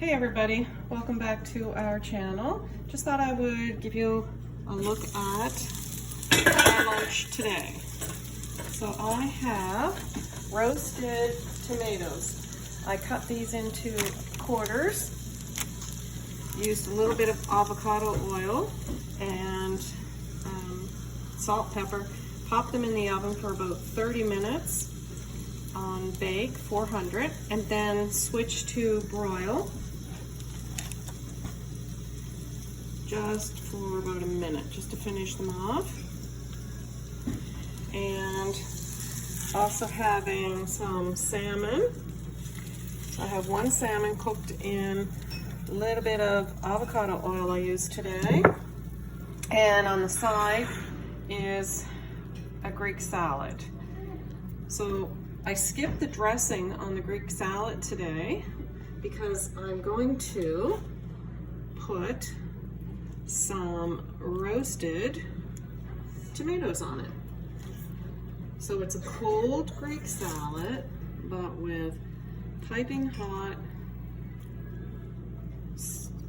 Hey everybody, welcome back to our channel. Just thought I would give you a look at our lunch today. So I have roasted tomatoes. I cut these into quarters, used a little bit of avocado oil and salt, pepper, popped them in the oven for about 30 minutes on bake 400, and then switch to broil just for about a minute, just to finish them off. And also having some salmon. I have one salmon cooked in a little bit of avocado oil I used today. And on the side is a Greek salad. So I skipped the dressing on the Greek salad today because I'm going to put some roasted tomatoes on it. So it's a cold Greek salad, but with piping hot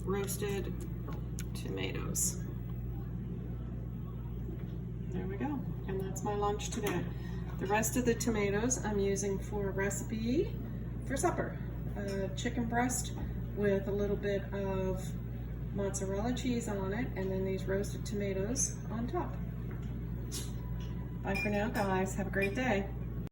roasted tomatoes. There we go. And that's my lunch today. The rest of the tomatoes I'm using for a recipe for supper. Chicken breast with a little bit of mozzarella cheese on it, and then these roasted tomatoes on top. Bye for now, guys. Have a great day.